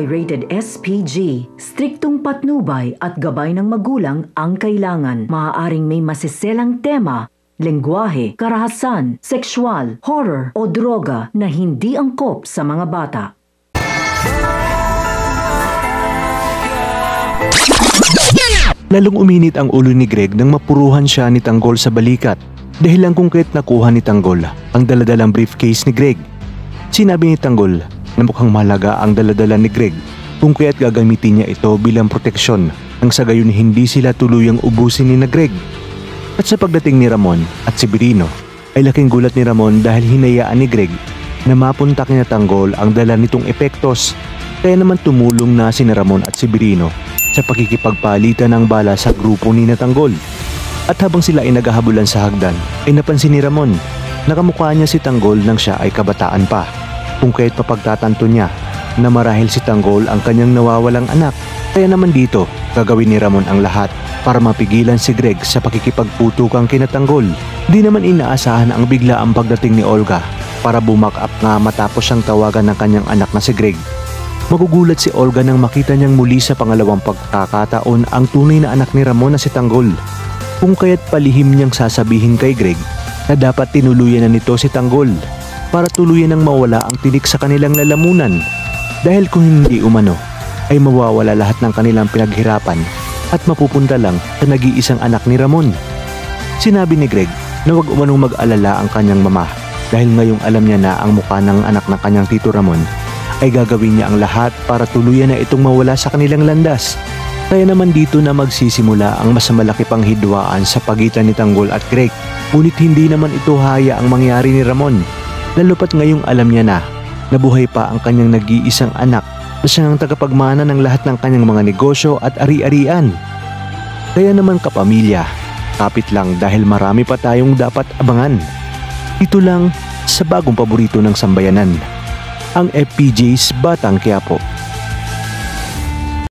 ay rated SPG. Striktong patnubay at gabay ng magulang ang kailangan. Maaaring may masiselang tema, lengguwahe, karahasan, sexual, horror o droga na hindi angkop sa mga bata. Lalong uminit ang ulo ni Greg nang mapuruhan siya ni Tanggol sa balikat dahil lang kung kaya't nakuha ni Tanggol ang daladalang briefcase ni Greg. Sinabi ni Tanggol na mukhang mahalaga ang daladala ni Greg kung kaya't gagamitin niya ito bilang proteksyon nang sa gayon hindi sila tuluyang ubusin ni na Greg. At sa pagdating ni Ramon at Severino ay laking gulat ni Ramon dahil hinayaan ni Greg na mapuntak ni Tanggol ang dala nitong epektos, kaya naman tumulong na si Ramon at Severino sa pakikipagpalitan ng bala sa grupo ni Tanggol. At habang sila ay naghahabulan sa hagdan ay napansin ni Ramon na kamukha niya si Tanggol nang siya ay kabataan pa, kung kaya't mapagtatanto niya na marahil si Tanggol ang kanyang nawawalang anak. Kaya naman dito gagawin ni Ramon ang lahat para mapigilan si Greg sa pakikipagputukang kina Tanggol. Di naman inaasahan ang bigla ang pagdating ni Olga para bumak up nga matapos siyang tawagan ng kanyang anak na si Greg. Magugulat si Olga nang makita niyang muli sa pangalawang pagkakataon ang tunay na anak ni Ramon na si Tanggol, kung kaya't palihim niyang sasabihin kay Greg na dapat tinuluyan na nito si Tanggol para tuluyan nang mawala ang tinik sa kanilang lalamunan, dahil kung hindi umano ay mawawala lahat ng kanilang pinaghirapan at mapupunta lang sa nag-iisang anak ni Ramon. Sinabi ni Greg na wag umanong mag-alala ang kanyang mama dahil ngayong alam niya na ang mukha ng anak ng kanyang Tito Ramon ay gagawin niya ang lahat para tuluyan na itong mawala sa kanilang landas. Kaya naman dito na magsisimula ang mas malaki pang hidwaan sa pagitan ni Tanggol at Greg. Ngunit hindi naman ito haya ang mangyari ni Ramon, lalo pat ngayong alam niya na nabuhay pa ang kanyang nag-iisang anak na siyang tagapagmana ng lahat ng kanyang mga negosyo at ari-arian. Kaya naman kapamilya, kapit lang dahil marami pa tayong dapat abangan. Ito lang sa bagong paborito ng sambayanan, ang FPJ's Batang Quiapo.